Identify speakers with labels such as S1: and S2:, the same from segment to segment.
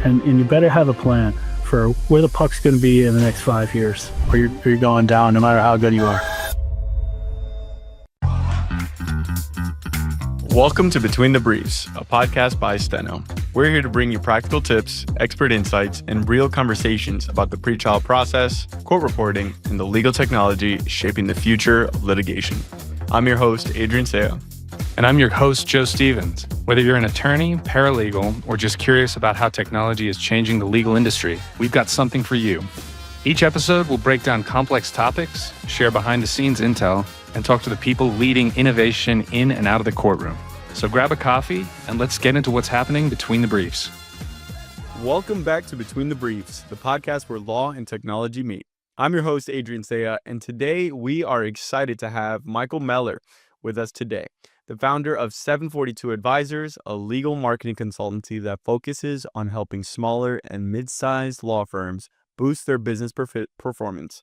S1: and you better have a plan for where the puck's going to be in the next 5 years, or you're going down no matter how good you are.
S2: Welcome to Between the Briefs, a podcast by Steno. We're here to bring you practical tips, expert insights, and real conversations about the pretrial process, court reporting, and the legal technology shaping the future of litigation. I'm your host, Adrian Cea.
S3: And I'm your host, Joe Stevens. Whether you're an attorney, paralegal, or just curious about how technology is changing the legal industry, we've got something for you. Each episode will break down complex topics, share behind-the-scenes intel, and talk to the people leading innovation in and out of the courtroom. So grab a coffee and let's get into what's happening between the briefs.
S2: Welcome back to Between the Briefs, the podcast where law and technology meet. I'm your host, Adrian Cea, and today we are excited to have Michael Mellor with us today, the founder of 742 Advisors, a legal marketing consultancy that focuses on helping smaller and mid-sized law firms boost their business performance.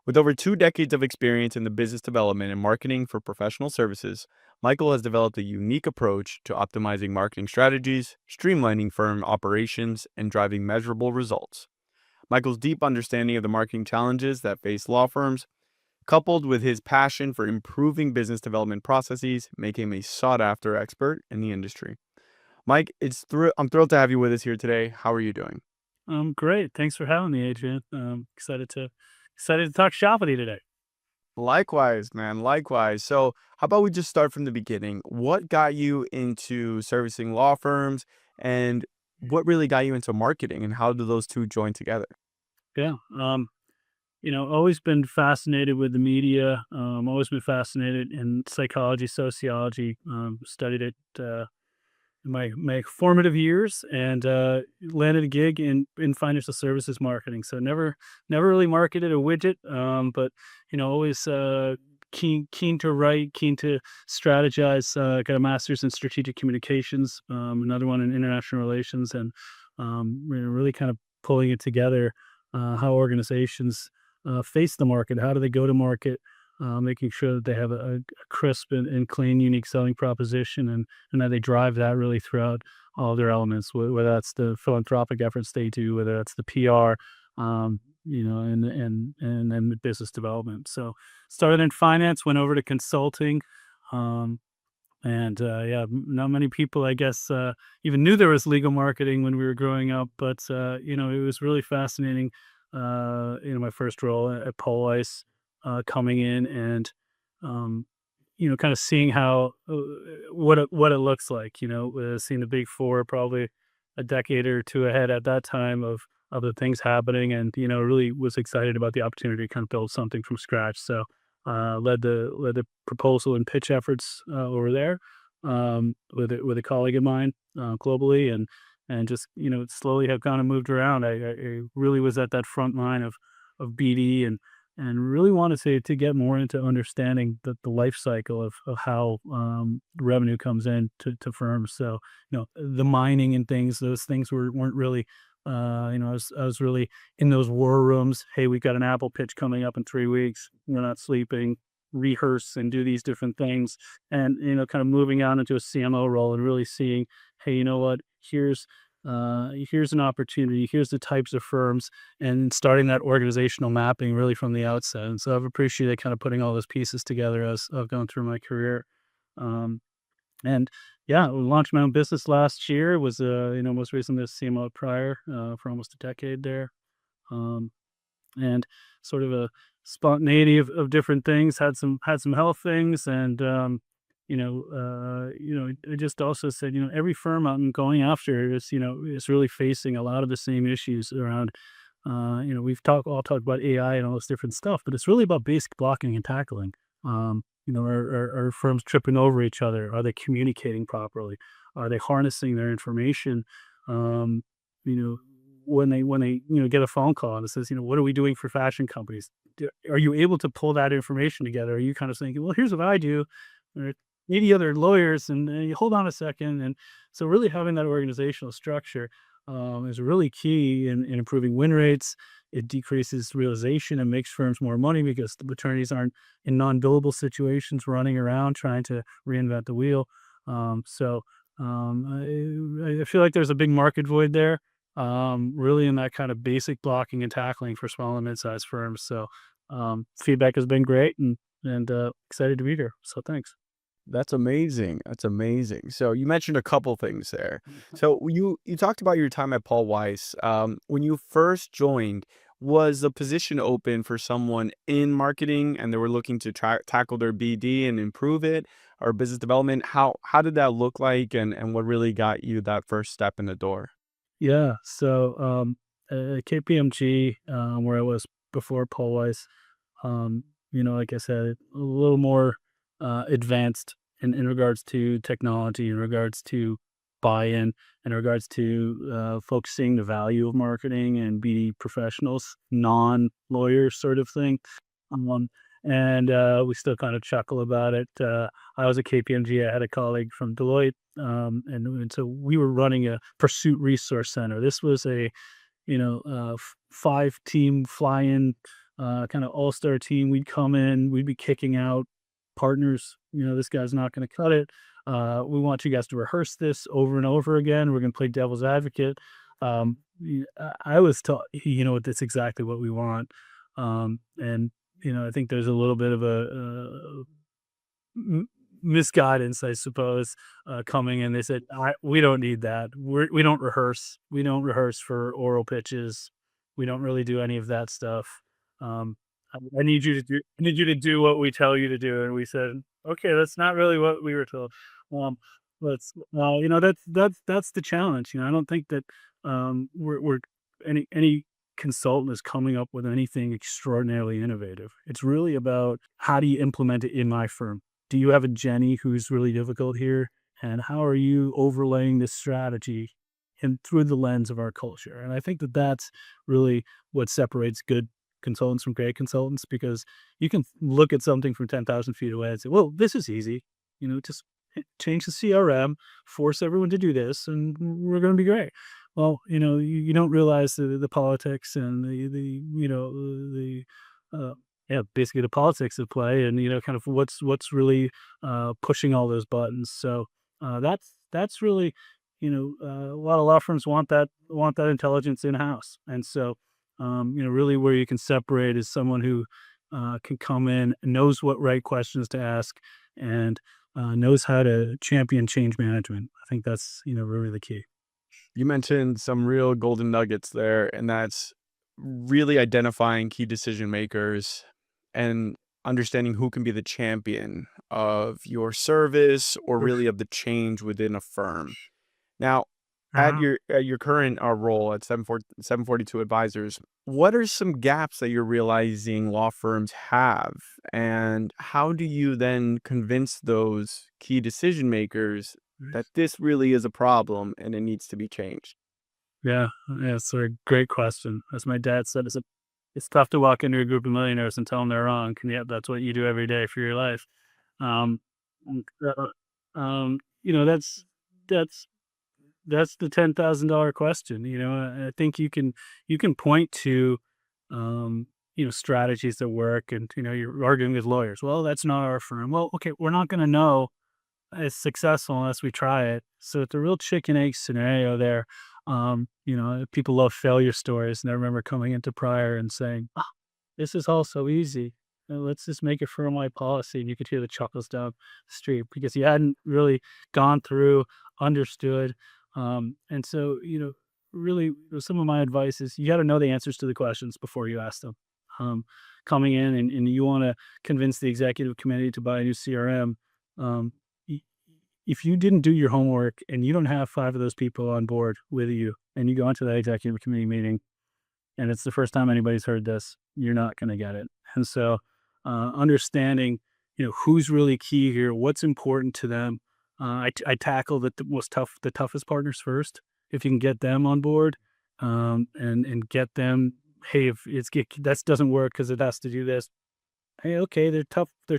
S2: With over 2 decades of experience in the business development and marketing for professional services, Michael has developed a unique approach to optimizing marketing strategies, streamlining firm operations, and driving measurable results. Michael's deep understanding of the marketing challenges that face law firms, coupled with his passion for improving business development processes, make him a sought-after expert in the industry. Mike, I'm thrilled to have you with us here today. How are you doing?
S1: Great. Thanks for having me, Adrian. Excited to talk shop with you today.
S2: Likewise, man. Likewise. So how about we just start from the beginning? What got you into servicing law firms, and what really got you into marketing, and how do those two join together?
S1: Yeah. Always been fascinated with the media. Always been fascinated in psychology, sociology. Studied it in my formative years, and landed a gig in financial services marketing. So never really marketed a widget, but always keen to write, keen to strategize. Got a master's in strategic communications, another one in international relations, and really kind of pulling it together. How organizations face the market, how do they go to market, making sure that they have a crisp and clean, unique selling proposition, and that they drive that really throughout all of their elements, whether that's the philanthropic efforts they do, whether that's the PR, and then business development. So started in finance, went over to consulting, not many people, I guess, even knew there was legal marketing when we were growing up, but it was really fascinating. My first role at Police, coming in and kind of seeing how what it looks like. Seeing the big four probably a decade or two ahead at that time of the things happening, and really was excited about the opportunity to kind of build something from scratch. So led the proposal and pitch efforts over there with a colleague of mine globally, and just slowly have kind of moved around. I really was at that front line of BD, and really wanted to get more into understanding the life cycle of how revenue comes in to firms. So the mining and things, those things weren't really I was really in those war rooms. Hey, we've got an Apple pitch coming up in 3 weeks. We're not sleeping. Rehearse and do these different things, and kind of moving on into a CMO role and really seeing, hey, you know what, here's an opportunity, here's the types of firms, and starting that organizational mapping really from the outset. And so I've appreciated kind of putting all those pieces together as I've gone through my career. And yeah, we launched my own business last year. Was most recently a CMO prior for almost a decade there, and sort of a spontaneity of different things. Had some health things, and I just also said, every firm I'm going after is really facing a lot of the same issues around. We've all talked about AI and all this different stuff, but it's really about basic blocking and tackling. Are firms tripping over each other? Are they communicating properly? Are they harnessing their information? When they get a phone call and it says, what are we doing for fashion companies? Are you able to pull that information together? Are you kind of saying, well, here's what I do, or 80 other lawyers, and you hold on a second. And so really having that organizational structure is really key in improving win rates. It decreases realization and makes firms more money because the attorneys aren't in non-billable situations running around trying to reinvent the wheel. I feel like there's a big market void there. really in that kind of basic blocking and tackling for small and mid-sized firms. So feedback has been great, and excited to be here. So thanks.
S2: That's amazing. That's amazing. So you mentioned a couple things there. So you talked about your time at Paul Weiss. When you first joined, was the position open for someone in marketing and they were looking to tackle their BD and improve it, or business development? How did that look like, and what really got you that first step in the door?
S1: Yeah. So KPMG, where I was before Paul Weiss, like I said, a little more advanced in regards to technology, in regards to buy-in, in regards to folks seeing the value of marketing and BD professionals, non-lawyers sort of thing. Um, and we still kind of chuckle about it. I was at KPMG. I had a colleague from Deloitte, and so we were running a pursuit resource center. This was a 5-team fly-in, kind of all-star team. We'd come in, we'd be kicking out partners. This guy's not going to cut it. We want you guys to rehearse this over and over again. We're going to play devil's advocate. I was taught, that's exactly what we want. And I think there's a little bit of a misguidance, I suppose, coming in. They said, "We don't need that. We don't rehearse. We don't rehearse for oral pitches. We don't really do any of that stuff. Um, I need you to do. I need you to do what we tell you to do." And we said, "Okay, that's not really what we were told." Um, let's, that's the challenge. I don't think that we're any consultant is coming up with anything extraordinarily innovative. It's really about how do you implement it in my firm? Do you have a Jenny who's really difficult here? And how are you overlaying this strategy and through the lens of our culture? And I think that that's really what separates good consultants from great consultants, because you can look at something from 10,000 feet away and say, well, this is easy, just change the CRM, force everyone to do this, and we're going to be great. Well, you don't realize the politics and the basically the politics at play, and kind of what's really pushing all those buttons. So that's really a lot of law firms want that intelligence in house, and so really where you can separate is someone who can come in, knows what right questions to ask, and knows how to champion change management. I think that's really the key.
S2: You mentioned some real golden nuggets there, and that's really identifying key decision makers and understanding who can be the champion of your service or really of the change within a firm. Now,
S1: Uh-huh.
S2: at your current role at 742 Advisors, what are some gaps that you're realizing law firms have, and how do you then convince those key decision makers that this really is a problem and it needs to be changed?
S1: Yeah, yeah, it's a great question. As my dad said, it's tough to walk into a group of millionaires and tell them they're wrong, and yet that's what you do every day for your life. Um, and, that's that's the $10,000 question. I think you can point to strategies that work, and you're arguing with lawyers. Well, that's not our firm. Well, okay, we're not going to know it's successful unless we try it. So it's a real chicken egg scenario there. People love failure stories, and I remember coming into Prior and saying, "Ah, this is all so easy. Let's just make it firm-wide policy." And you could hear the chuckles down the street because you hadn't really gone through, understood. And so, really, some of my advice is you got to know the answers to the questions before you ask them. Um, Coming in, and you want to convince the executive committee to buy a new CRM. Um, y- if you didn't do your homework and you don't have 5 of those people on board with you, and you go into that executive committee meeting and it's the first time anybody's heard this, you're not going to get it. And so, understanding, who's really key here, what's important to them. I tackle the toughest partners first. If you can get them on board, and get them, hey, if that doesn't work because it has to do this. Hey, okay, they're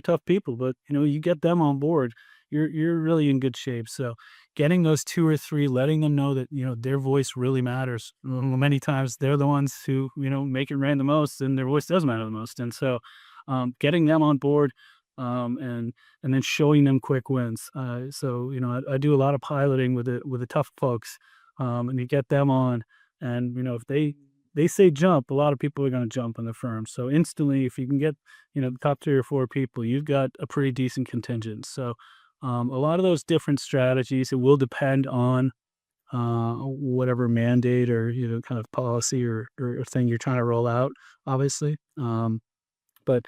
S1: tough people, but you get them on board, you're really in good shape. So getting those 2 or 3, letting them know that, their voice really matters. Many times they're the ones who, make it rain the most, and their voice does matter the most. And so getting them on board, and then showing them quick wins. So I do a lot of piloting with the tough folks, and you get them on. And if they say jump, a lot of people are going to jump in the firm. So instantly, if you can get the top 3 or 4 people, you've got a pretty decent contingent. So a lot of those different strategies, it will depend on whatever mandate or kind of policy or thing you're trying to roll out, obviously. But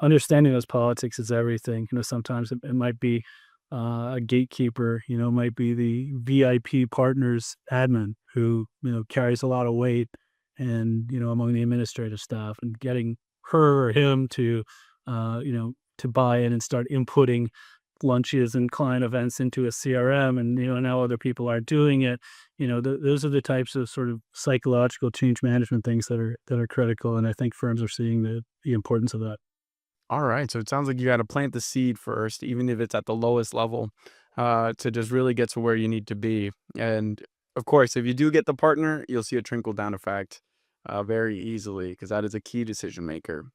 S1: understanding those politics is everything. Sometimes it might be a gatekeeper. Might be the VIP partners admin who carries a lot of weight, and among the administrative staff, and getting her or him to buy in and start inputting lunches and client events into a CRM, and now other people are doing it. Those are the types of sort of psychological change management things that are critical, and I think firms are seeing the importance of that.
S2: All right. So it sounds like you got to plant the seed first, even if it's at the lowest level, to just really get to where you need to be. And of course, if you do get the partner, you'll see a trickle down effect very easily, because that is a key decision maker.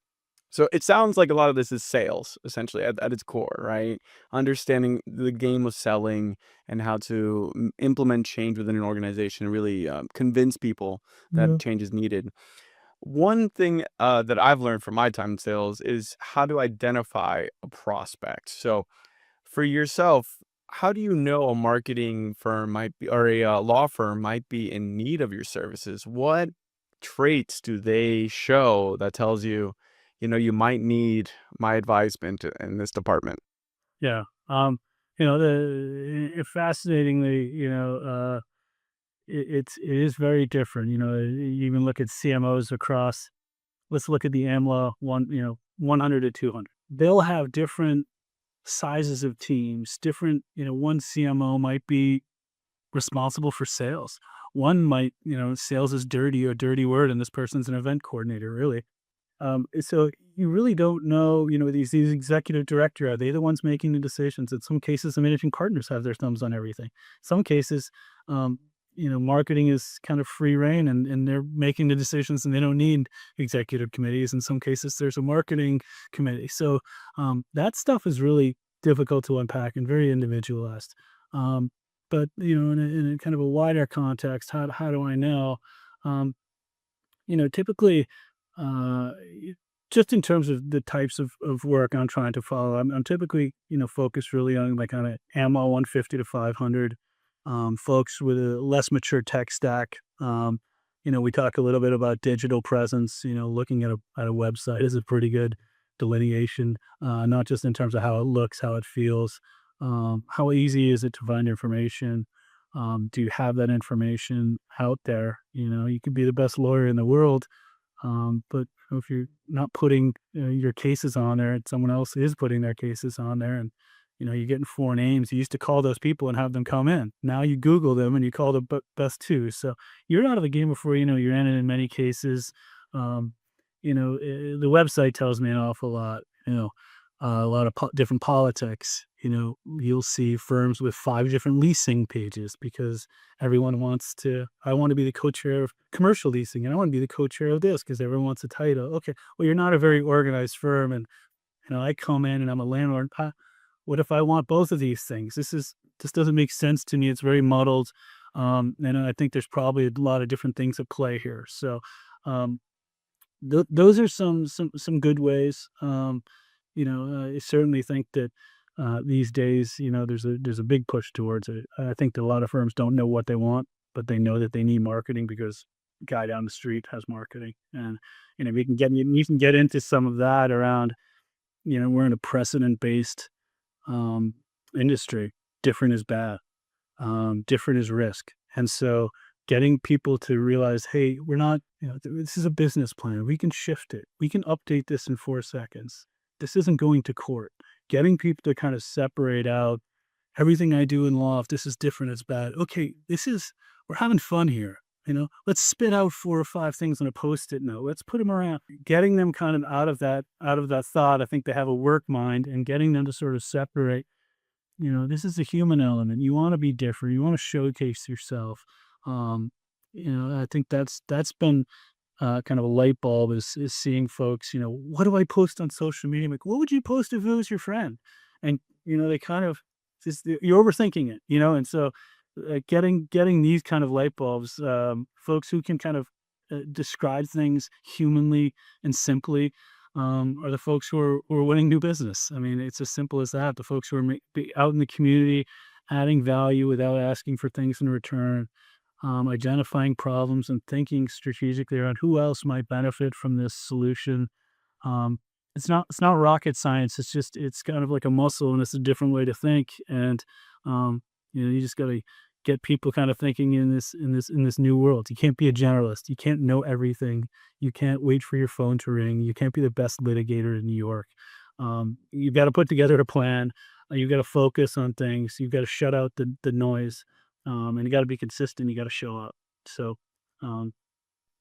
S2: So it sounds like a lot of this is sales, essentially, at its core, right? Understanding the game of selling and how to implement change within an organization and really convince people that
S1: Yeah.
S2: change is needed. One thing that I've learned from my time in sales is how to identify a prospect. So for yourself, how do you know a marketing firm might be, or a law firm might be in need of your services? What traits do they show that tells you, you might need my advisement in this department?
S1: Yeah. Fascinatingly, it is very different. You even look at CMOs across. Let's look at the AMLA 100 to 200. They'll have different sizes of teams. Different. One CMO might be responsible for sales. One might, sales is dirty, a dirty word, and this person's an event coordinator, really. So you really don't know, these executive director, are they the ones making the decisions? In some cases, the managing partners have their thumbs on everything. Some cases, marketing is kind of free reign, and they're making the decisions, and they don't need executive committees. In some cases, there's a marketing committee. So that stuff is really difficult to unpack and very individualized. But in a kind of a wider context, how do I know? Typically, uh, just in terms of the types of work I'm trying to follow, I'm typically, focused really on like kind of AMO 150 to 500, folks with a less mature tech stack. We talk a little bit about digital presence. Looking at a website is a pretty good delineation, not just in terms of how it looks, how it feels, how easy is it to find information. Do you have that information out there? You could be the best lawyer in the world, but if you're not putting your cases on there, and someone else is putting their cases on there, and you're getting 4 names. You used to call those people and have them come in. Now you Google them and you call the best two. So you're out of the game before you're in it in many cases. Um, the website tells me an awful lot. A lot of different politics. You'll see firms with 5 different leasing pages because everyone wants to. I want to be the co-chair of commercial leasing, and I want to be the co-chair of this because everyone wants a title. Okay, well, you're not a very organized firm, and I come in and I'm a landlord. What if I want both of these things? This doesn't make sense to me. It's very muddled, and I think there's probably a lot of different things at play here. So, um, those are some good ways. I certainly think that these days, there's a big push towards it. I think that a lot of firms don't know what they want, but they know that they need marketing because the guy down the street has marketing, and we can get into some of that around. We're in a precedent based industry. Different is bad. Different is risk, and so getting people to realize, hey, we're not. This is a business plan. We can shift it. We can update this in 4 seconds. This isn't going to court. Getting people to kind of separate out everything I do in law. If this is different, it's bad. Okay, we're having fun here. Let's spit out 4 or 5 things on a post-it note. Let's put them around. Getting them kind of out of that thought. I think they have a work mind, and getting them to sort of separate. This is a human element. You want to be different. You want to showcase yourself. Um, I think that's been kind of a light bulb is seeing folks. What do I post on social media? I'm like, what would you post if it was your friend? And they kind of you're overthinking it. And so getting these kind of light bulbs, folks who can kind of describe things humanly and simply, are the folks who are winning new business. I mean, it's as simple as that. The folks who are out in the community, adding value without asking for things in return, identifying problems and thinking strategically around who else might benefit from this solution. Um, it's not rocket science. It's kind of like a muscle, and it's a different way to think. And you just got to get people kind of thinking in this new world. You can't be a generalist. You can't know everything. You can't wait for your phone to ring. You can't be the best litigator in New York. You've got to put together a plan. You've got to focus on things. You've got to shut out the noise, and you got to be consistent. You got to show up. So, um,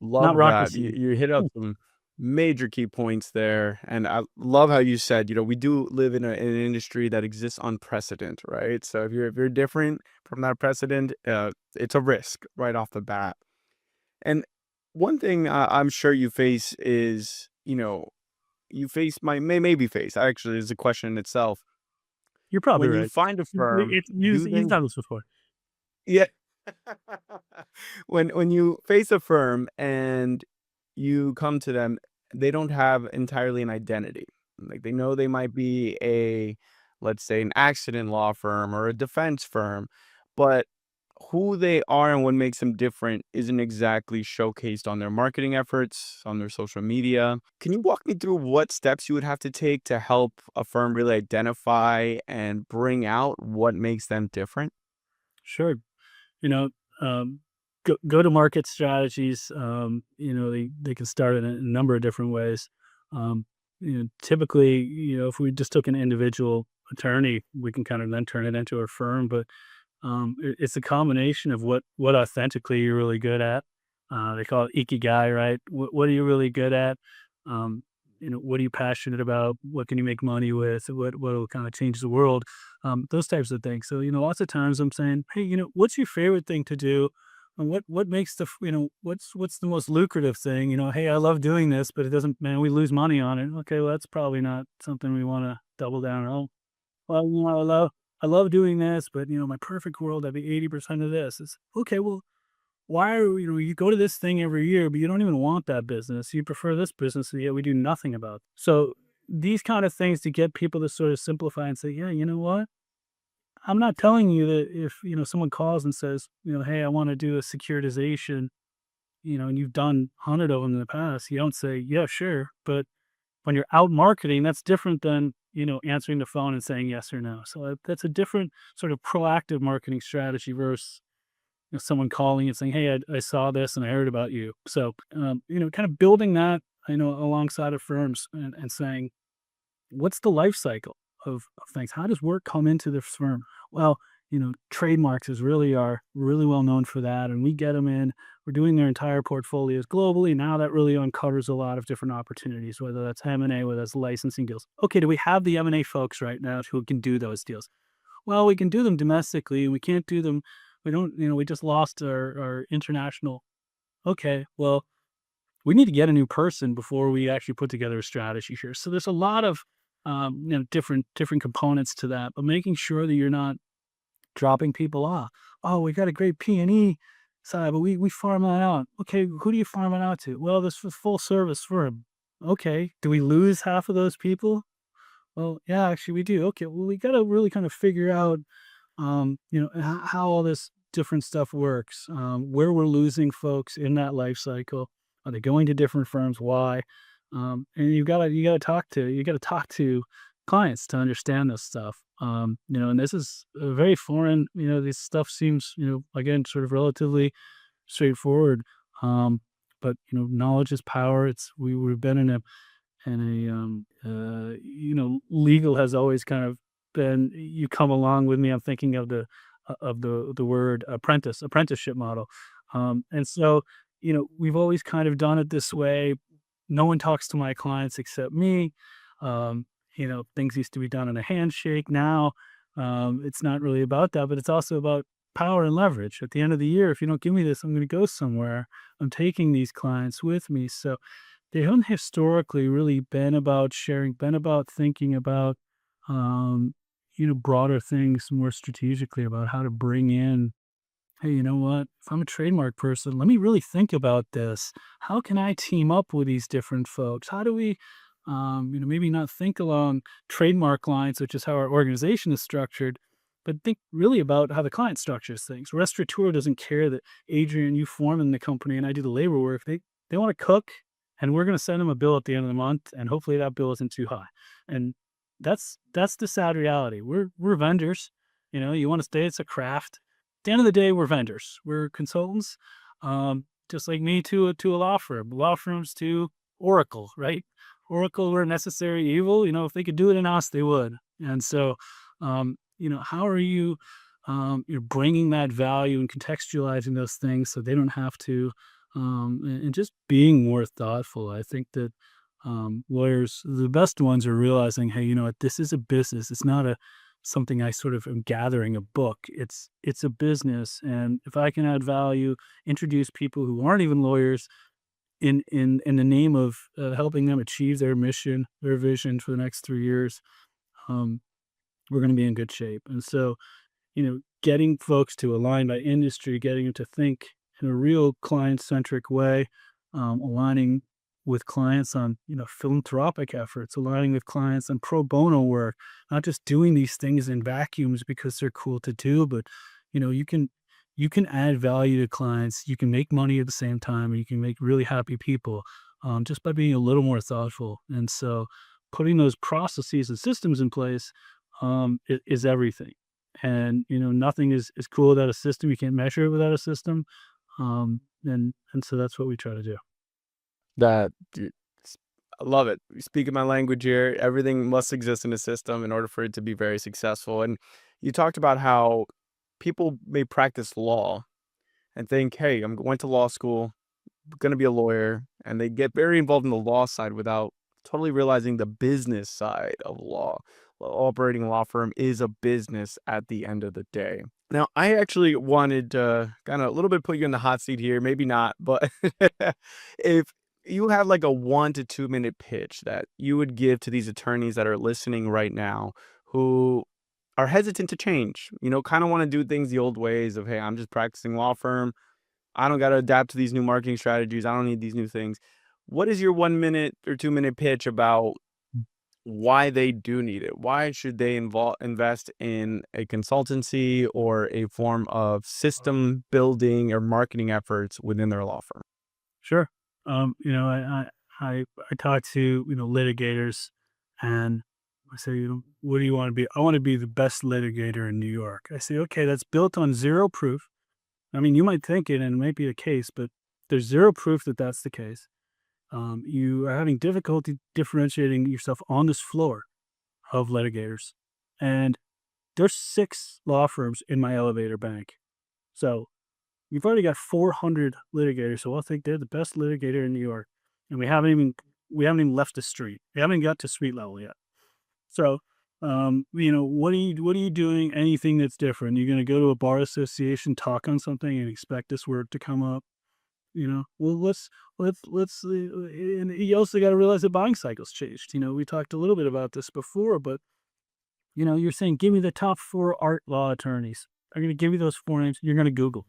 S1: not
S2: Love
S1: rocket
S2: that.
S1: science.
S2: You hit up some major key points there. And I love how you said, we do live in an industry that exists on precedent, right? So if you're different from that precedent, it's a risk right off the bat. And one thing I'm sure you face is, you face maybe face actually is a question in itself.
S1: You're probably
S2: When you
S1: right.
S2: find a firm, do
S1: You've
S2: they
S1: done this before.
S2: Yeah. When you face a firm and you come to them, they don't have entirely an identity. Like they know they might be let's say, an accident law firm or a defense firm, but who they are and what makes them different isn't exactly showcased on their marketing efforts, on their social media. Can you walk me through what steps you would have to take to help a firm really identify and bring out what makes them different?
S1: Sure. You know, go to market strategies. They can start in a number of different ways. Typically, if we just took an individual attorney, we can kind of then turn it into a firm. But it's a combination of what authentically you're really good at. They call it Ikigai, right? What are you really good at? Um, what are you passionate about? What can you make money with? What will kind of change the world? Those types of things. So, lots of times I'm saying, hey, what's your favorite thing to do? And what makes what's the most lucrative thing? Hey, I love doing this, but it doesn't, man, we lose money on it. Okay, well, that's probably not something we want to double down on. Well, I love doing this, but my perfect world, I'd be 80% of this. It's okay. Well, why are you go to this thing every year, but you don't even want that business. You prefer this business, and yet we do nothing about it. So these kind of things to get people to sort of simplify and say, yeah, you know what? I'm not telling you that if someone calls and says, hey, I want to do a securitization, and you've done 100 of them in the past, you don't say, yeah, sure. But when you're out marketing, that's different than, answering the phone and saying yes or no. So that's a different sort of proactive marketing strategy versus someone calling and saying, hey, I saw this and I heard about you. So, kind of building that, alongside of firms and saying, what's the life cycle of things? How does work come into this firm? Well, trademarks are really well known for that. And we get them in, we're doing their entire portfolios globally. Now that really uncovers a lot of different opportunities, whether that's M&A, whether that's licensing deals. Okay, do we have the M&A folks right now who can do those deals? Well, we can do them domestically and we can't do them. We don't, we just lost our international. Okay, well, we need to get a new person before we actually put together a strategy here. So there's a lot of different components to that, but making sure that you're not dropping people off. Oh, we got a great P&E side, but we farm that out. Okay, who do you farm it out to? Well, this is full service firm. Okay, do we lose half of those people? Well, yeah, actually we do. Okay, well, we got to really kind of figure out how all this different stuff works, where we're losing folks in that life cycle. Are they going to different firms? Why? And you got to talk to clients to understand this stuff. And this is very foreign. This stuff seems, again, sort of relatively straightforward. But knowledge is power. We've been legal has always kind of been, you come along with me. I'm thinking of the word apprenticeship model. And so, we've always kind of done it this way. No one talks to my clients except me. Things used to be done in a handshake. Now, it's not really about that, but it's also about power and leverage. At the end of the year, if you don't give me this, I'm going to go somewhere. I'm taking these clients with me. So they haven't historically really been about sharing, been about thinking about, broader things more strategically about how to bring in hey, you know what? If I'm a trademark person, let me really think about this. How can I team up with these different folks? How do we, maybe not think along trademark lines, which is how our organization is structured, but think really about how the client structures things. Restaurateur doesn't care that Adrian, you form in the company, and I do the labor work. They want to cook, and we're going to send them a bill at the end of the month, and hopefully that bill isn't too high. And that's the sad reality. We're vendors. You want to say it's a craft. At the end of the day, we're vendors. We're consultants, just like me to a law firm. Law firms to Oracle, right? Oracle were necessary evil. If they could do it in us, they would. And so, how are you, you're bringing that value and contextualizing those things so they don't have to, and just being more thoughtful. I think that lawyers, the best ones, are realizing, hey, you know what, this is a business. It's not a something I sort of am gathering a book. It's a business, and if I can add value, introduce people who aren't even lawyers in the name of helping them achieve their mission, their vision for the next 3 years, um, we're going to be in good shape. And so, getting folks to align by industry, getting them to think in a real client-centric way, aligning with clients on, philanthropic efforts, aligning with clients on pro bono work, not just doing these things in vacuums because they're cool to do, but, you can add value to clients, you can make money at the same time, and you can make really happy people, just by being a little more thoughtful. And so putting those processes and systems in place, is everything. And, nothing is cool without a system. You can't measure it without a system. And so that's what we try to do.
S2: That I love it. You speaking my language here. Everything must exist in a system in order for it to be very successful. And you talked about how people may practice law and think, hey, I'm going to law school, going to be a lawyer, and they get very involved in the law side without totally realizing the business side of law. Operating a law firm is a business at the end of the day. Now, I actually wanted to kind of a little bit put you in the hot seat here, maybe not, but if you had like a 1 to 2 minute pitch that you would give to these attorneys that are listening right now who are hesitant to change, kind of want to do things the old ways of, hey, I'm just practicing law firm. I don't got to adapt to these new marketing strategies. I don't need these new things. What is your 1 minute or 2 minute pitch about why they do need it? Why should they invest in a consultancy or a form of system building or marketing efforts within their law firm?
S1: Sure. I talk to, litigators, and I say, what do you want to be? I want to be the best litigator in New York. I say, okay, that's built on zero proof. I mean, you might think it and it might be the case, but there's zero proof that that's the case. You are having difficulty differentiating yourself on this floor of litigators. And there's 6 law firms in my elevator bank. So we've already got 400 litigators. So I think they're the best litigator in New York. And we haven't even left the street. We haven't got to street level yet. So, what are you doing? Anything that's different? You're going to go to a bar association, talk on something, and expect this word to come up. Well, and you also got to realize that buying cycles changed. We talked a little bit about this before, but you're saying, give me the top 4 art law attorneys. I'm going to give you those 4 names. You're going to Google.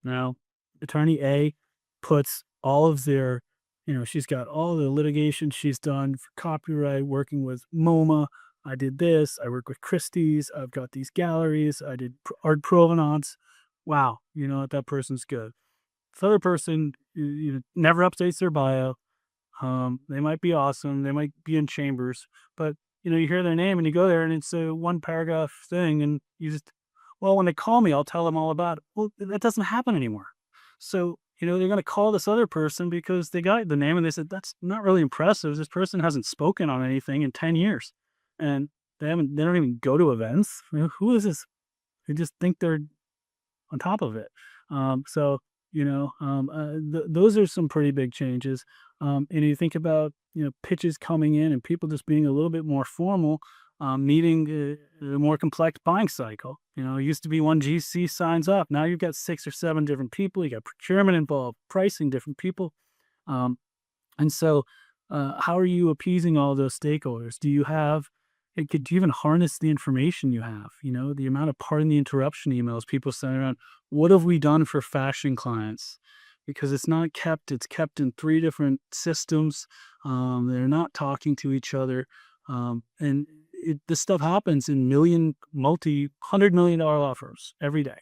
S1: Now, attorney A puts all of their, she's got all the litigation she's done for copyright, working with MoMA. I did this. I work with Christie's. I've got these galleries. I did art provenance. Wow. That person's good. This other person, never updates their bio. They might be awesome. They might be in chambers, but you hear their name and you go there and it's a 1 paragraph thing, and you just, well, when they call me, I'll tell them all about it. Well, that doesn't happen anymore. So they're going to call this other person because they got the name and they said, that's not really impressive. This person hasn't spoken on anything in 10 years, and they don't even go to events. Who is this? They just think they're on top of it. Those are some pretty big changes. And you think about, pitches coming in and people just being a little bit more formal, needing a more complex buying cycle. It used to be one GC signs up. Now you've got 6 or 7 different people. You got procurement involved, pricing, different people. And so how are you appeasing all those stakeholders? Do you have, could you even harness the information you have? The amount of pardon the interruption emails people send around. What have we done for fashion clients? Because it's kept in three different systems. They're not talking to each other. And this stuff happens in $100 million law firms every day.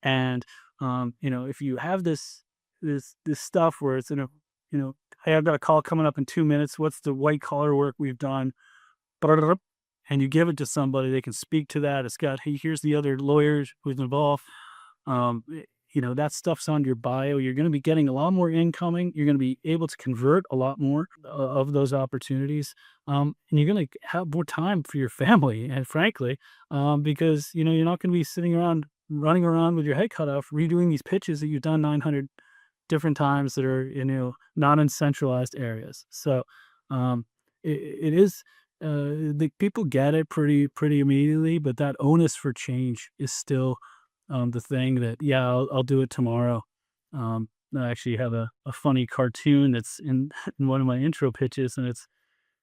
S1: And, if you have this stuff where it's hey, I've got a call coming up in 2 minutes. What's the white collar work we've done? And you give it to somebody, they can speak to that. It's got, hey, here's the other lawyers who's involved. That stuff's on your bio. You're going to be getting a lot more incoming. You're going to be able to convert a lot more of those opportunities. And you're going to have more time for your family. And frankly, because, you're not going to be sitting around, running around with your head cut off, redoing these pitches that you've done 900 different times that are, not in centralized areas. So it is, the people get it pretty immediately, but that onus for change is still the thing that, yeah, I'll do it tomorrow. I actually have a funny cartoon that's in, in one of my intro pitches, and it's,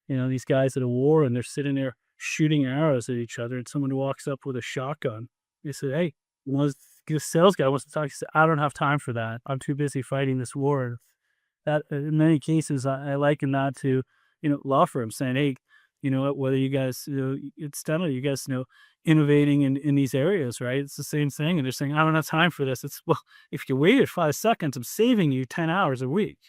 S1: these guys at a war, and they're sitting there shooting arrows at each other, and someone walks up with a shotgun. They said, hey, the sales guy wants to talk. He said, I don't have time for that. I'm too busy fighting this war. And that, in many cases, I liken that to, law firms saying, hey, whether you guys, it's Steno, you guys, innovating in these areas, right? It's the same thing. And they're saying, I don't have time for this. It's, well, if you waited 5 seconds, I'm saving you 10 hours a week,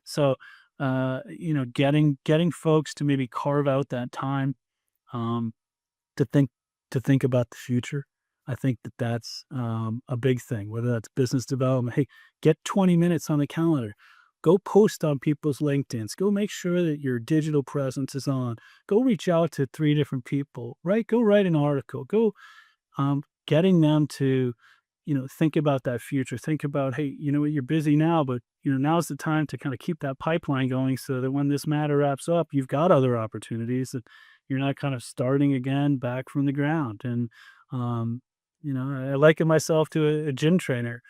S1: So, getting folks to maybe carve out that time, to think about the future. I think that's a big thing, whether that's business development. Hey, get 20 minutes on the calendar. Go post on people's LinkedIn's. Go make sure that your digital presence is on. Go reach out to 3 different people, right? Go write an article. Go getting them to, think about that future. Think about, hey, you're busy now, but, now's the time to kind of keep that pipeline going so that when this matter wraps up, you've got other opportunities that you're not kind of starting again back from the ground. And, I liken myself to a gym trainer,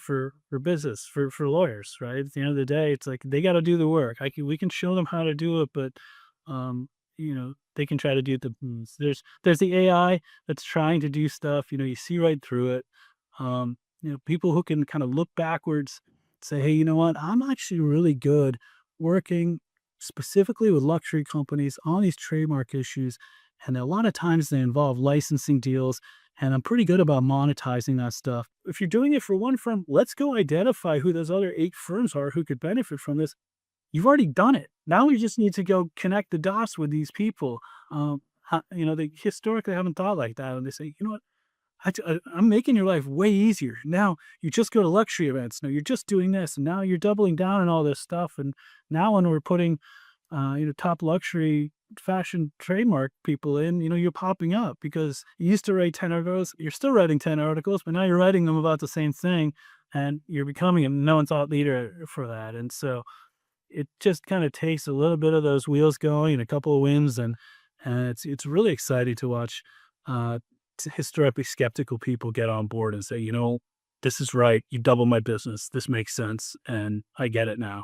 S1: for business, for lawyers, right? At the end of the day, it's like they got to do the work. We can show them how to do it, but they can try to do the. There's the AI that's trying to do stuff. You see right through it. People who can kind of look backwards, say, hey, you know what? I'm actually really good working specifically with luxury companies on these trademark issues, and a lot of times they involve licensing deals. And I'm pretty good about monetizing that stuff. If you're doing it for one firm, let's go identify who those other 8 firms are who could benefit from this. You've already done it. Now we just need to go connect the dots with these people. They historically haven't thought like that. And they say, you know what? I'm making your life way easier. Now you just go to luxury events. Now you're just doing this. And now you're doubling down on all this stuff. And now when we're putting, top luxury fashion trademark people in, you're popping up because you used to write 10 articles. You're still writing 10 articles, but now you're writing them about the same thing, and you're becoming a known thought leader for that. And so it just kind of takes a little bit of those wheels going and a couple of wins, and it's really exciting to watch historically skeptical people get on board and say, this is right. You double my business. This makes sense, and I get it now.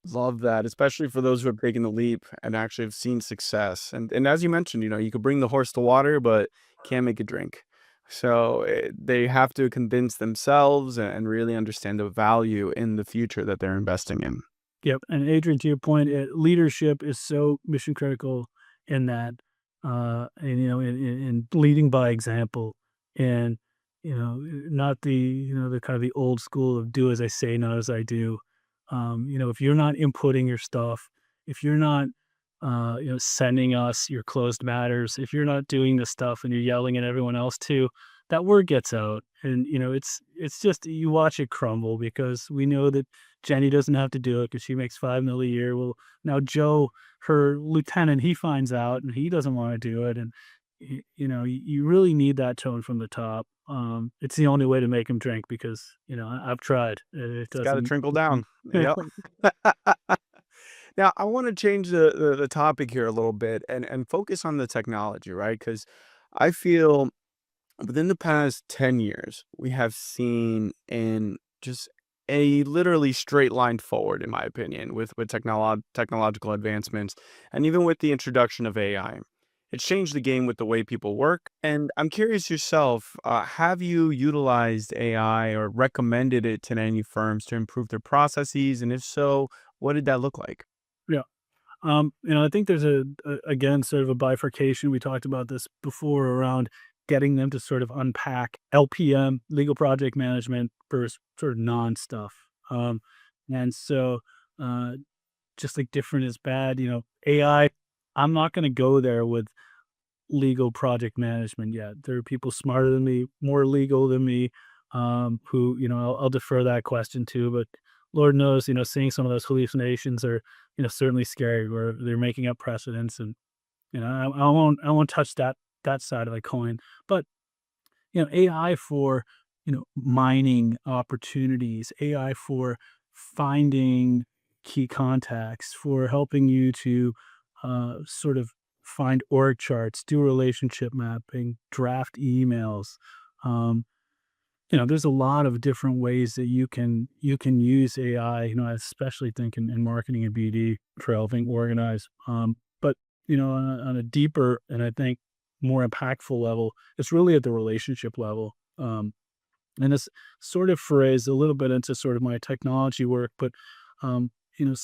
S2: Love that, especially for those who have taken the leap and actually have seen success. And as you mentioned, you could bring the horse to water, but can't make it drink. So they have to convince themselves and really understand the value in the future that they're investing in.
S1: Yep. And Adrian, to your point, leadership is so mission critical in that, in leading by example, and not the kind of the old school of do as I say, not as I do. If you're not inputting your stuff, if you're not, sending us your closed matters, if you're not doing this stuff and you're yelling at everyone else too, that word gets out. And, it's just, you watch it crumble because we know that Jenny doesn't have to do it because she makes $5 million a year. Well, now Joe, her lieutenant, he finds out and he doesn't want to do it. And, you really need that tone from the top. It's the only way to make him drink because, I've tried. It
S2: It's got to
S1: doesn't.
S2: trickle down. Yep. Now, I want to change the topic here a little bit and focus on the technology, right? Because I feel within the past 10 years, we have seen in just a literally straight line forward, in my opinion, with technological advancements and even with the introduction of AI. It's changed the game with the way people work. And I'm curious yourself, have you utilized AI or recommended it to any firms to improve their processes? And if so, what did that look like?
S1: Yeah. I think there's again, sort of a bifurcation. We talked about this before around getting them to sort of unpack LPM, legal project management, versus sort of non stuff. And so, uh, just like different is bad, AI, I'm not going to go there with legal project management yet. There are people smarter than me, more legal than me, who, I'll defer that question to, but Lord knows, seeing some of those hallucinations are, certainly scary where they're making up precedents and, I won't touch that side of the coin, but, AI for, mining opportunities, AI for finding key contacts, for helping you to, sort of find org charts, do relationship mapping, draft emails. Um, there's a lot of different ways that you can use AI. I especially think in marketing and BD for helping organize. But on a deeper and I think more impactful level, it's really at the relationship level. And this sort of forays a little bit into sort of my technology work, but so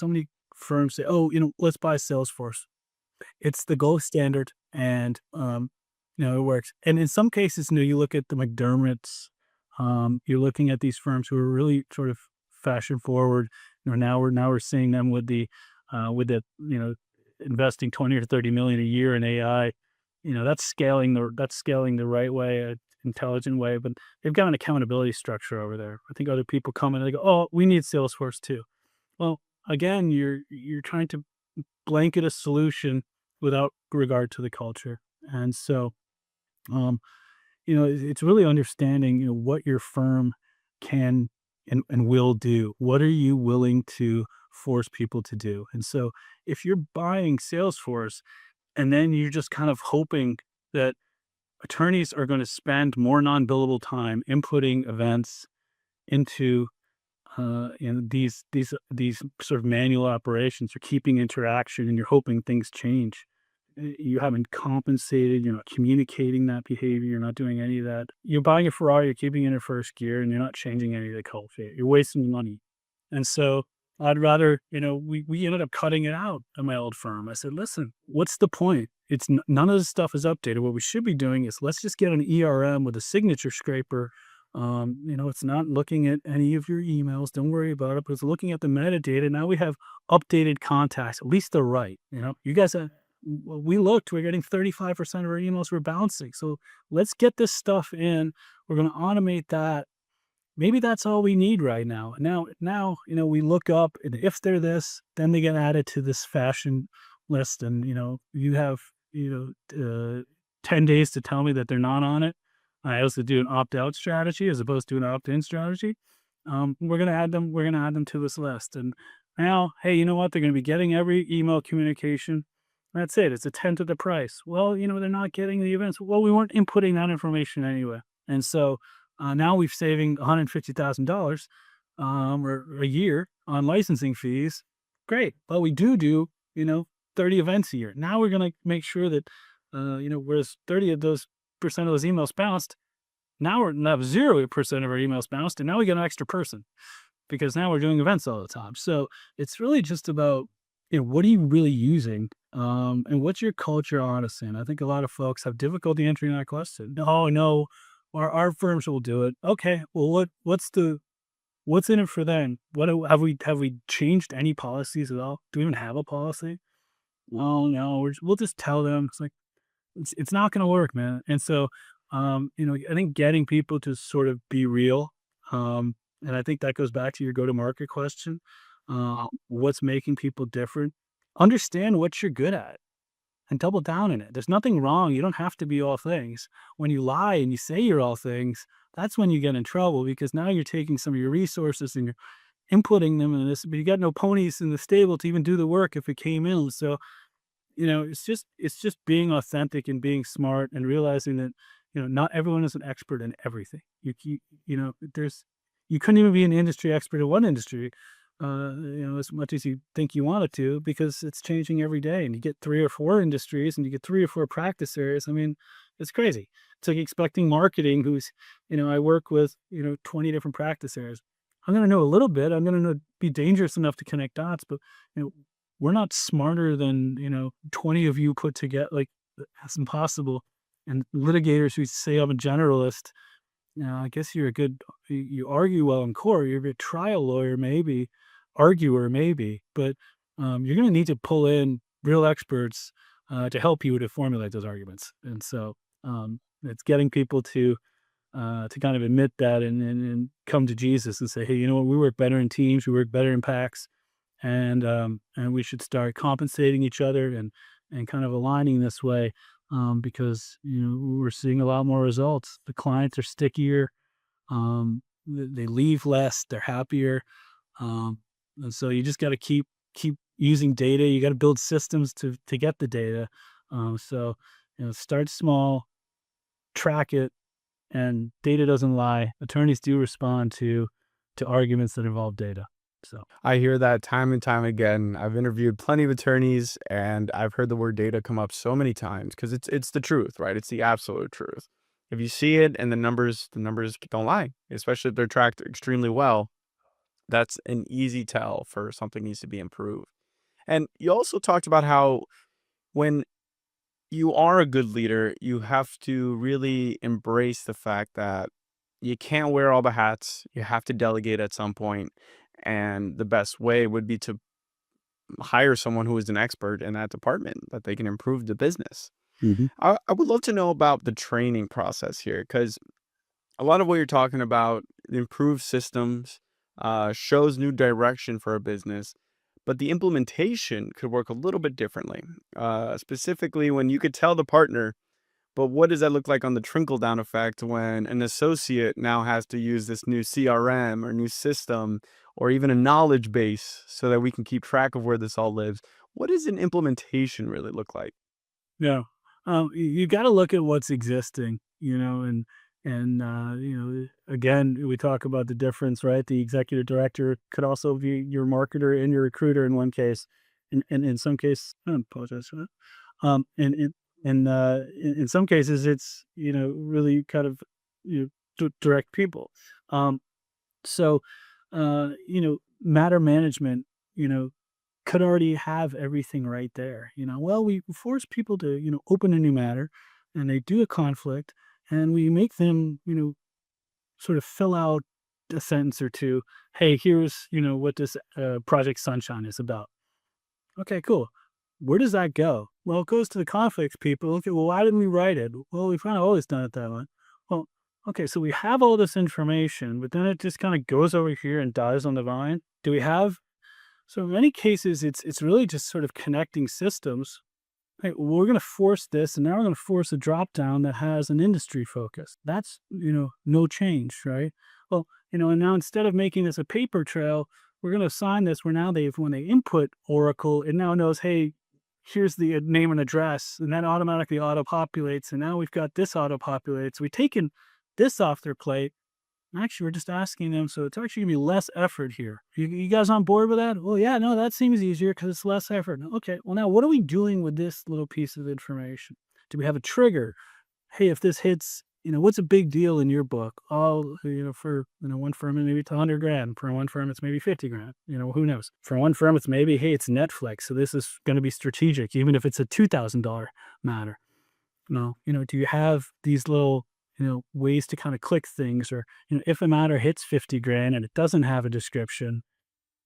S1: many firms say, "Oh, let's buy Salesforce. It's the gold standard, and, it works." And in some cases, you look at the McDermott's, you're looking at these firms who are really sort of fashion forward. Now we're seeing them with the, investing 20 or 30 million a year in AI. That's scaling the right way, intelligent way, but they've got an accountability structure over there. I think other people come in and they go, "Oh, we need Salesforce too." Well, again, you're trying to blanket a solution without regard to the culture. And so, um, it's really understanding, what your firm can and will do. What are you willing to force people to do? And so if you're buying Salesforce and then you're just kind of hoping that attorneys are going to spend more non-billable time inputting events into these sort of manual operations, you're keeping interaction and you're hoping things change. You haven't compensated, you're not communicating that behavior, you're not doing any of that. You're buying a Ferrari, you're keeping it in first gear, and you're not changing any of the culture. You're wasting money. And so I'd rather, we ended up cutting it out at my old firm. I said, listen, what's the point? None of this stuff is updated. What we should be doing is let's just get an ERM with a signature scraper. It's not looking at any of your emails. Don't worry about it. But it's looking at the metadata. Now we have updated contacts. At least they're right. You guys, we looked. We're getting 35% of our emails were bouncing. So let's get this stuff in. We're going to automate that. Maybe that's all we need right now. Now, we look up, and if they're this, then they get added to this fashion list, and you have 10 days to tell me that they're not on it. I also do an opt-out strategy as opposed to an opt-in strategy. We're going to add them. We're going to add them to this list. And now, hey, you know what? They're going to be getting every email communication. That's it. It's a tenth of the price. Well, they're not getting the events. Well, we weren't inputting that information anyway. And so now we've saving $150,000 or a year on licensing fees. Great. But we do 30 events a year. Now we're going to make sure that, whereas 30 of those percent of those emails bounced, now we're going to have 0% of our emails bounced, and now we get an extra person because now we're doing events all the time. So it's really just about, what are you really using? And what's your culture on us in? I think a lot of folks have difficulty answering that question. No, our firms will do it. Okay, well, what's in it for them? Have we changed any policies at all? Do we even have a policy? Well, no, we'll just tell them. It's like, it's not going to work, man. And so, I think getting people to sort of be real, and I think that goes back to your go-to-market question. What's making people different? Understand what you're good at and double down in it. There's nothing wrong. You don't have to be all things. When you lie and you say you're all things, that's when you get in trouble because now you're taking some of your resources and you're inputting them in this, but you got no ponies in the stable to even do the work if it came in. So, it's just being authentic and being smart and realizing that, not everyone is an expert in everything. There's you couldn't even be an industry expert in one industry, as much as you think you wanted to, because it's changing every day. And you get 3 or 4 industries and you get 3 or 4 practice areas. I mean, it's crazy. It's like expecting marketing, who's, I work with, 20 different practice areas. I'm going to know a little bit. I'm going to be dangerous enough to connect dots, but, we're not smarter than, 20 of you put together. Like, that's impossible. And litigators who say I'm a generalist, I guess you argue well in court. You're a good trial lawyer, maybe, arguer, maybe, but you're going to need to pull in real experts to help you to formulate those arguments. And so it's getting people to kind of admit that and come to Jesus and say, hey, you know what? We work better in teams. We work better in packs, and we should start compensating each other and kind of aligning this way. Because we're seeing a lot more results. The clients are stickier. They leave less. They're happier. And so you just got to keep using data. You got to build systems to get the data. So start small, track it, and data doesn't lie. Attorneys do respond to arguments that involve data. So
S2: I hear that time and time again. I've interviewed plenty of attorneys, and I've heard the word data come up so many times because it's the truth, right? It's the absolute truth. If you see it and the numbers don't lie, especially if they're tracked extremely well. That's an easy tell for something needs to be improved. And you also talked about how when you are a good leader, you have to really embrace the fact that you can't wear all the hats. You have to delegate at some point. And the best way would be to hire someone who is an expert in that department that they can improve the business.
S1: Mhm.
S2: I would love to know about the training process here, because a lot of what you're talking about, improved systems, shows new direction for a business, but the implementation could work a little bit differently. Specifically, when you could tell the partner, but what does that look like on the trickle down effect when an associate now has to use this new CRM or new system or even a knowledge base so that we can keep track of where this all lives? What does an implementation really look like?
S1: Yeah. You got to look at what's existing, again, we talk about the difference, right? The executive director could also be your marketer and your recruiter in one case, and in some case, I apologize for that. And in some cases, it's really kind of direct people. So matter management, could already have everything right there. Well, we force people to open a new matter, and they do a conflict, and we make them sort of fill out a sentence or two. Hey, here's what this Project Sunshine is about. Okay, cool. Where does that go? Well, it goes to the conflicts people. Okay, well, why didn't we write it? Well, we've kind of always done it that way. Well, okay, so we have all this information, but then it just kind of goes over here and dies on the vine. Do we have? So in many cases, it's really just sort of connecting systems. Hey, we're going to force this, and now we're going to force a drop down that has an industry focus. That's no change, right? Well, and now instead of making this a paper trail, we're going to assign this where now when they input Oracle, it now knows, hey, here's the name and address, and that automatically auto-populates, and now we've got this auto-populates. We've taken this off their plate. Actually, we're just asking them, so it's actually going to be less effort here. You guys on board with that? Well, yeah, no, that seems easier because it's less effort. Okay, well, now what are we doing with this little piece of information? Do we have a trigger? Hey, if this hits, what's a big deal in your book? Oh, for one firm, maybe it's $100,000. For one firm, it's maybe $50,000. Who knows? For one firm, it's maybe, hey, it's Netflix, so this is going to be strategic, even if it's a $2,000 matter. Do you have these little ways to kind of click things, or, if a matter hits $50,000 and it doesn't have a description,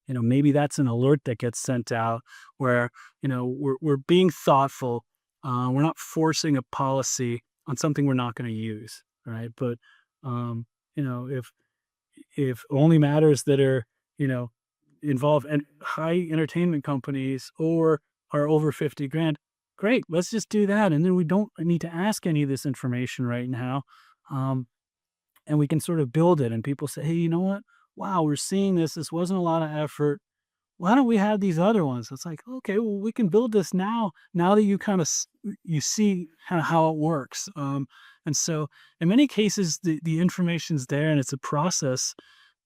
S1: maybe that's an alert that gets sent out where, we're being thoughtful. We're not forcing a policy on something we're not going to use. Right. But, if only matters that are, involve high entertainment companies or are over $50,000, great, let's just do that. And then we don't need to ask any of this information right now. And we can sort of build it. And people say, hey, you know what? Wow, we're seeing this. This wasn't a lot of effort. Why don't we have these other ones? It's like, okay, well, we can build this now that you kind of, you see kind of how it works. And so in many cases, the information's there and it's a process.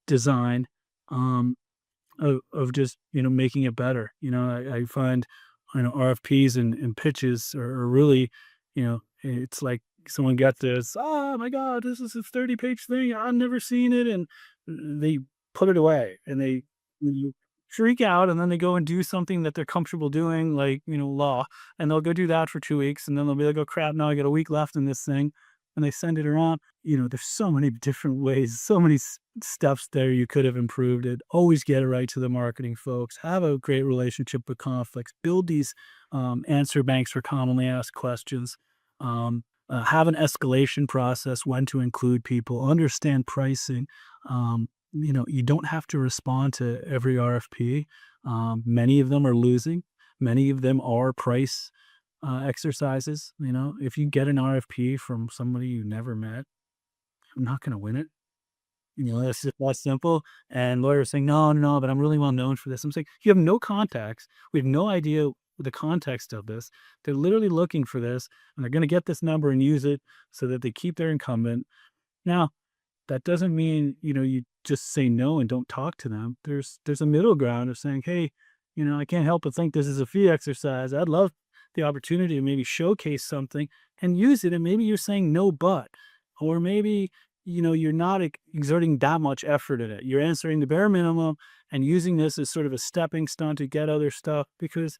S1: design, um, of just, making it better. I find, RFPs and pitches are really, it's like someone got this, oh my God, this is a 30-page thing. I've never seen it. And they put it away and they you freak out, and then they go and do something that they're comfortable doing, like, law, and they'll go do that for 2 weeks. And then they'll be like, oh crap, now I got a week left in this thing. And they send it around. There's so many different ways, so many steps there you could have improved it. Always get it right to the marketing folks. Have a great relationship with conflicts. Build these answer banks for commonly asked questions. Have an escalation process, when to include people. Understand pricing. You don't have to respond to every RFP. Many of them are losing. Many of them are price exercises. If you get an RFP from somebody you never met, I'm not going to win it. It's just that simple. And lawyers saying, no, no, no, but I'm really well known for this. I'm saying, you have no contacts. We have no idea the context of this. They're literally looking for this, and they're going to get this number and use it so that they keep their incumbent. Now, that doesn't mean, you just say no and don't talk to them. There's a middle ground of saying, hey, I can't help but think this is a fee exercise. I'd love the opportunity to maybe showcase something and use it. And maybe you're saying no, but, or maybe, you're not exerting that much effort in it. You're answering the bare minimum and using this as sort of a stepping stone to get other stuff, because,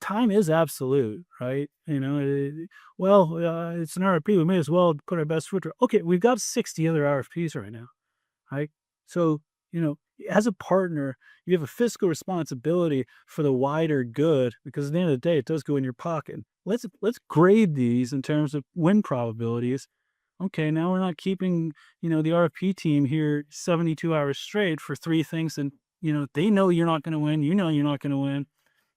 S1: time is absolute, right? It's an RFP. We may as well put our best foot forward. Okay, we've got 60 other RFPs right now, right? So, as a partner, you have a fiscal responsibility for the wider good, because at the end of the day, it does go in your pocket. Let's grade these in terms of win probabilities. Okay, now we're not keeping, the RFP team here 72 hours straight for 3 things, and, they know you're not going to win. You're not going to win.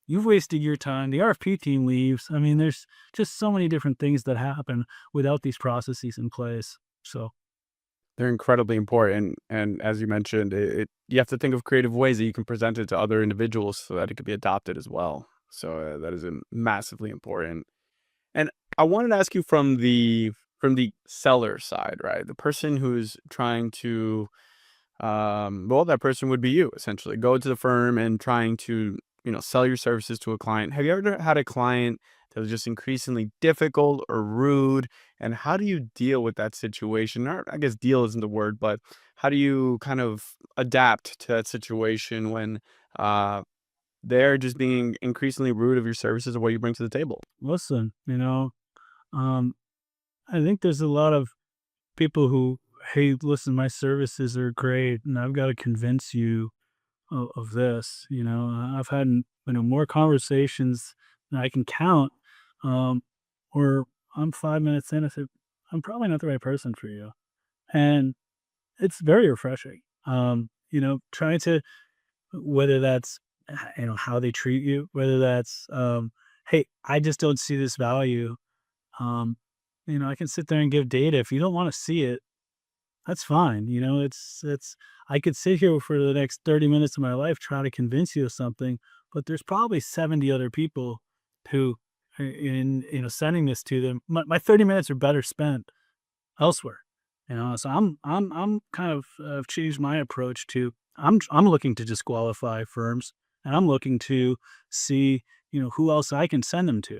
S1: You've wasted your time. The RFP team leaves. I mean, there's just so many different things that happen without these processes in place. So
S2: They're incredibly important. And as you mentioned, you have to think of creative ways that you can present it to other individuals so that it could be adopted as well. So that is massively important. And I wanted to ask you from the seller side, right? The person who's trying to, that person would be you, essentially. Go to the firm and trying to, sell your services to a client. Have you ever had a client that was just increasingly difficult or rude? And how do you deal with that situation? Or I guess deal isn't the word, but how do you kind of adapt to that situation when they're just being increasingly rude of your services or what you bring to the table?
S1: listen, um, I think there's a lot of people who, hey, listen, my services are great, and I've got to convince you of this. I've had, more conversations than I can count, um, where I'm 5 minutes in, I said, I'm probably not the right person for you. And it's very refreshing. Trying to, whether that's, how they treat you, whether that's, hey, I just don't see this value. Um, I can sit there and give data. If you don't want to see it, that's fine. I could sit here for the next 30 minutes of my life trying to convince you of something, but there's probably 70 other people who, in, sending this to them, my 30 minutes are better spent elsewhere. So I'm kind of changed my approach to, I'm looking to disqualify firms, and I'm looking to see, who else I can send them to.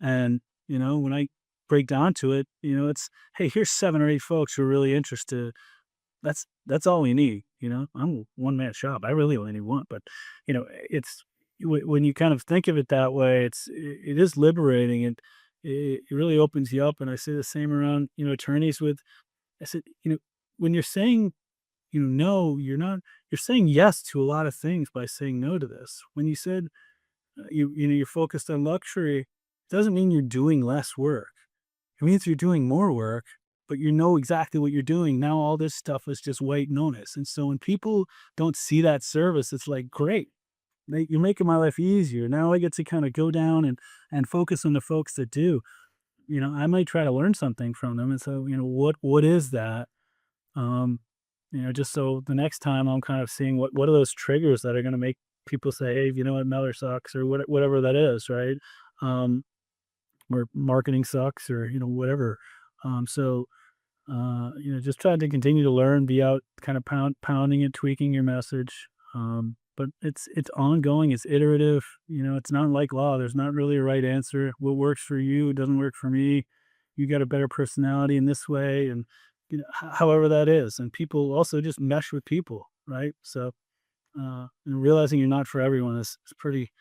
S1: And, when I break down to it, it's, hey, here's 7 or 8 folks who are really interested. That's all we need. I'm a one-man shop. I really only need one, but, it's, when you kind of think of it that way, it is liberating, and it really opens you up. And I say the same around, attorneys with, I said, when you're saying, no, you're saying yes to a lot of things by saying no to this. When you said, you're focused on luxury, it doesn't mean you're doing less work. It means you're doing more work, but you know exactly what you're doing. Now all this stuff is just white notice. And so when people don't see that service, it's like, great, you're making my life easier. Now I get to kind of go down and focus on the folks that do. I might try to learn something from them. And so, what is that? Just so the next time I'm kind of seeing what are those triggers that are going to make people say, hey, you know what, Mellor sucks, or whatever that is, right? Or marketing sucks, or, whatever. So just try to continue to learn, be out kind of pounding it, tweaking your message. But it's ongoing, it's iterative. It's not like law. There's not really a right answer. What works for you doesn't work for me. You got a better personality in this way, and however that is. And people also just mesh with people, right? So, and realizing you're not for everyone is pretty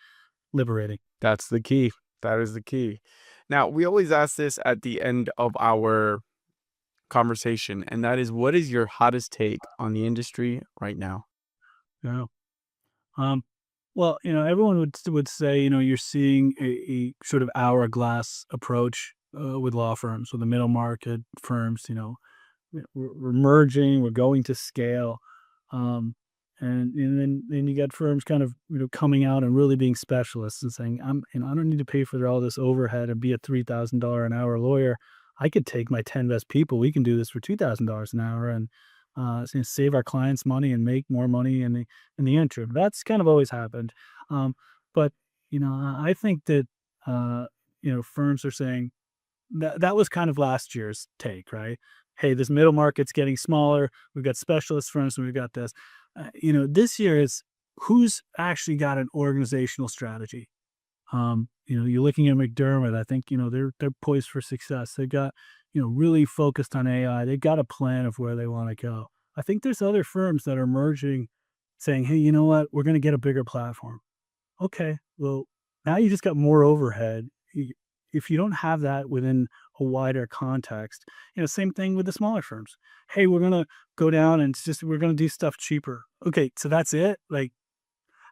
S1: liberating.
S2: That's the key. That is the key. Now, we always ask this at the end of our conversation, and that is, what is your hottest take on the industry right now?
S1: Yeah. Well, everyone would say, you're seeing a sort of hourglass approach with law firms, with the middle market firms. We're merging, we're going to scale, and then you got firms kind of coming out and really being specialists and saying, I don't need to pay for all this overhead and be a $3,000 an hour lawyer. I could take my 10 best people. We can do this for $2,000 an hour and save our clients money and make more money in the interim. That's kind of always happened. But I think that firms are saying that was kind of last year's take, right? Hey, this middle market's getting smaller. We've got specialist firms and we've got this. This year is who's actually got an organizational strategy. You're looking at McDermott. I think they're poised for success. They've got really focused on AI. They've got a plan of where they want to go. I think there's other firms that are merging, saying, hey, you know what? We're going to get a bigger platform. Okay, well, now you just got more overhead. If you don't have that within a wider context, same thing with the smaller firms. Hey, we're going to go down and we're going to do stuff cheaper. Okay, so that's it. Like,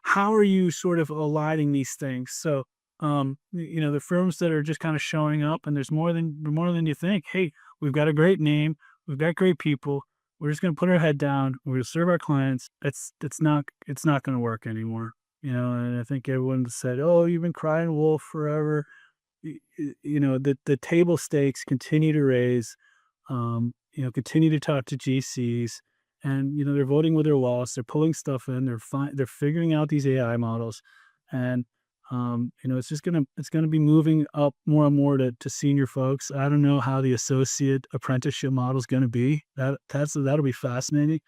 S1: how are you sort of aligning these things? So, the firms that are just kind of showing up, and there's more than you think. Hey, we've got a great name. We've got great people. We're just going to put our head down. We're going to serve our clients. It's not going to work anymore. And I think everyone said, oh, you've been crying wolf forever. The table stakes continue to raise, continue to talk to GCs, and, they're voting with their wallets. They're pulling stuff in. They're figuring out these AI models, and, it's going to be moving up more and more to senior folks. I don't know how the associate apprenticeship model is going to be. That'll be fascinating,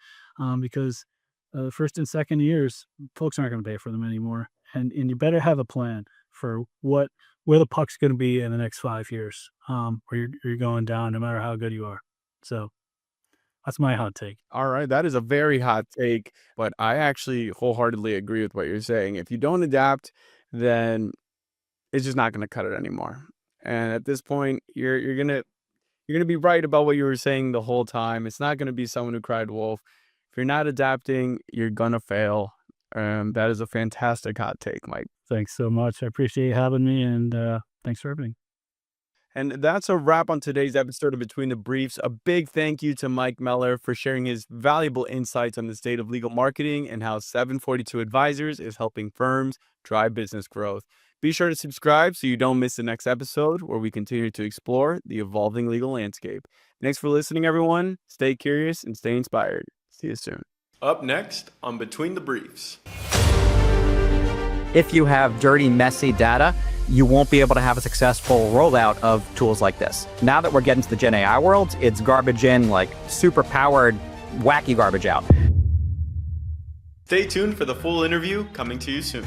S1: because the first and second years, folks aren't going to pay for them anymore. And you better have a plan for where the puck's going to be in the next 5 years, where you're going down, no matter how good you are. So that's my hot take.
S2: All right, that is a very hot take, but I actually wholeheartedly agree with what you're saying. If you don't adapt, then it's just not going to cut it anymore. And at this point, you're gonna be right about what you were saying the whole time. It's not going to be someone who cried wolf. If you're not adapting, you're gonna fail. That is a fantastic hot take, Mike.
S1: Thanks so much. I appreciate you having me, and thanks for everything.
S2: And that's a wrap on today's episode of Between the Briefs. A big thank you to Mike Mellor for sharing his valuable insights on the state of legal marketing and how 742 Advisors is helping firms drive business growth. Be sure to subscribe so you don't miss the next episode, where we continue to explore the evolving legal landscape. Thanks for listening, everyone. Stay curious and stay inspired. See you soon. Up next on Between the Briefs.
S4: If you have dirty, messy data, you won't be able to have a successful rollout of tools like this. Now that we're getting to the Gen AI world, it's garbage in, like super powered, wacky garbage out.
S2: Stay tuned for the full interview coming to you soon.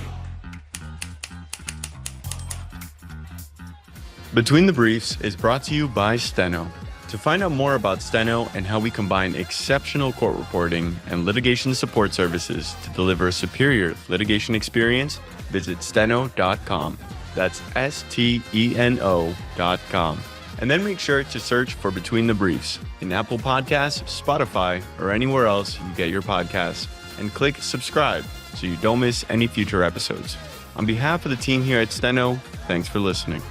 S2: Between the Briefs is brought to you by Steno. To find out more about Steno and how we combine exceptional court reporting and litigation support services to deliver a superior litigation experience, visit steno.com. That's STENO.com. And then make sure to search for Between the Briefs in Apple Podcasts, Spotify, or anywhere else you get your podcasts, and click subscribe so you don't miss any future episodes. On behalf of the team here at Steno, thanks for listening.